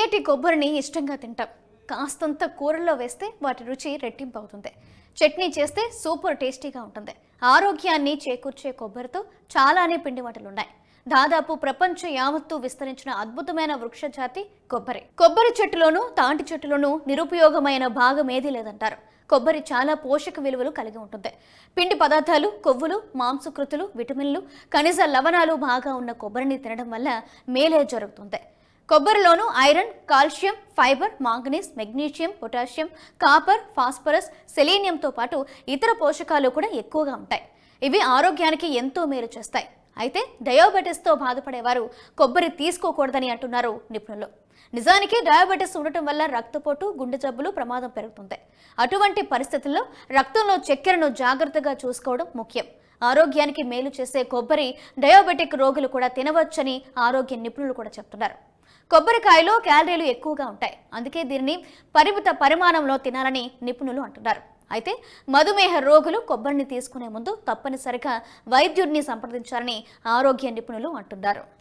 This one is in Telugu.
తీయటి కొబ్బరిని ఇష్టంగా తింటాం. కాస్తంత కూరల్లో వేస్తే వాటి రుచి రెట్టింపు అవుతుంది. చట్నీ చేస్తే సూపర్ టేస్టీగా ఉంటుంది. ఆరోగ్యాన్ని చేకూర్చే కొబ్బరితో చాలానే పిండి వంటలున్నాయి. దాదాపు ప్రపంచం యావత్తు విస్తరించిన అద్భుతమైన వృక్ష జాతి కొబ్బరి. కొబ్బరి చెట్టులోనూ తాటి చెట్టులోనూ నిరుపయోగమైన భాగం ఏదీ లేదంటారు. కొబ్బరి చాలా పోషక విలువలు కలిగి ఉంటుంది. పిండి పదార్థాలు, కొవ్వులు, మాంసకృతులు, విటమిన్లు, ఖనిజ లవణాలు బాగా ఉన్న కొబ్బరిని తినడం వల్ల మేలే జరుగుతుంది. కొబ్బరిలోనూ iron, calcium, fibre, manganese, magnesium, potassium, copper, phosphorus, సెలీనియంతో పాటు ఇతర పోషకాలు కూడా ఎక్కువగా ఉంటాయి. ఇవి ఆరోగ్యానికి ఎంతో మేలు చేస్తాయి. అయితే డయాబెటిస్తో బాధపడేవారు కొబ్బరి తీసుకోకూడదని అంటున్నారు నిపుణులు. నిజానికి డయాబెటిస్ ఉండటం వల్ల రక్తపోటు, గుండె జబ్బులు ప్రమాదం పెరుగుతుంది. అటువంటి పరిస్థితుల్లో రక్తంలో చక్కెరను జాగ్రత్తగా చూసుకోవడం ముఖ్యం. ఆరోగ్యానికి మేలు చేసే కొబ్బరి డయాబెటిక్ రోగులు కూడా తినవచ్చని ఆరోగ్య నిపుణులు కూడా చెప్తున్నారు. కొబ్బరికాయలో క్యాలరీలు ఎక్కువగా ఉంటాయి. అందుకే దీనిని పరిమిత పరిమాణంలో తినాలని నిపుణులు అంటున్నారు. అయితే మధుమేహ రోగులు కొబ్బరిని తీసుకునే ముందు తప్పనిసరిగా వైద్యుడిని సంప్రదించాలని ఆరోగ్య నిపుణులు అంటున్నారు.